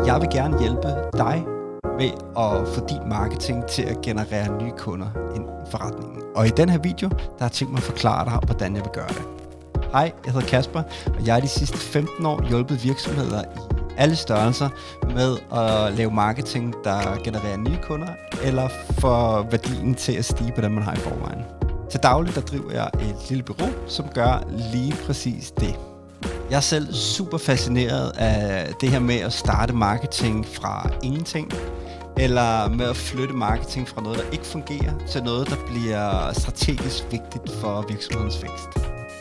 Jeg vil gerne hjælpe dig med at få din marketing til at generere nye kunder ind i forretningen. Og i den her video, der har jeg tænkt mig at forklare dig, hvordan jeg vil gøre det. Hej, jeg hedder Kasper, og jeg har de sidste 15 år hjulpet virksomheder i alle størrelser med at lave marketing, der genererer nye kunder, eller får værdien til at stige på dem, man har i forvejen. Til daglig, der driver jeg et lille bureau, som gør lige præcis det. Jeg er selv super fascineret af det her med at starte marketing fra ingenting, eller med at flytte marketing fra noget, der ikke fungerer, til noget, der bliver strategisk vigtigt for virksomhedens vækst.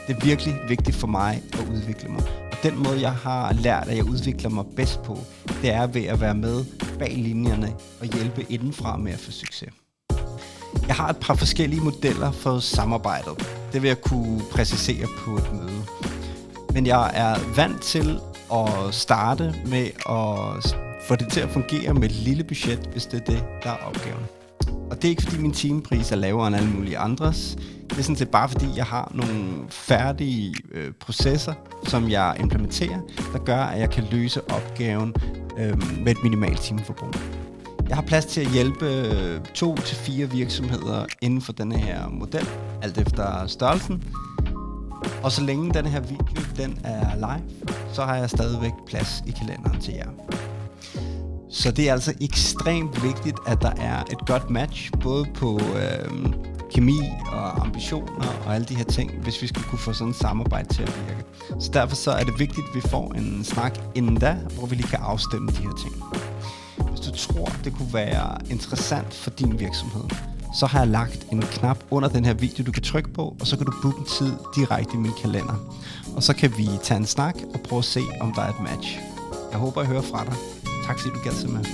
Det er virkelig vigtigt for mig at udvikle mig. Og den måde, jeg har lært, at jeg udvikler mig bedst på, det er ved at være med bag linjerne og hjælpe indenfra med at få succes. Jeg har et par forskellige modeller for samarbejdet. Det vil jeg kunne præcisere på et møde. Men jeg er vant til at starte med at få det til at fungere med et lille budget, hvis det er det, der er opgaven. Og det er ikke fordi min timepris er lavere end alle mulige andres. Det er sådan set bare fordi jeg har nogle færdige processer, som jeg implementerer, der gør, at jeg kan løse opgaven med et minimalt timeforbrug. Jeg har plads til at hjælpe 2 til 4 virksomheder inden for denne her model, alt efter størrelsen. Og så længe denne her video den er live, så har jeg stadigvæk plads i kalenderen til jer. Så det er altså ekstremt vigtigt, at der er et godt match, både på kemi og ambitioner og alle de her ting, hvis vi skal kunne få sådan et samarbejde til at virke. Så derfor så er det vigtigt, at vi får en snak inden da, hvor vi lige kan afstemme de her ting. Hvis du tror, det kunne være interessant for din virksomhed, så har jeg lagt en knap under den her video, du kan trykke på, og så kan du booke en tid direkte i min kalender. Og så kan vi tage en snak og prøve at se, om der er et match. Jeg håber, jeg hører fra dig. Tak fordi du gad se med.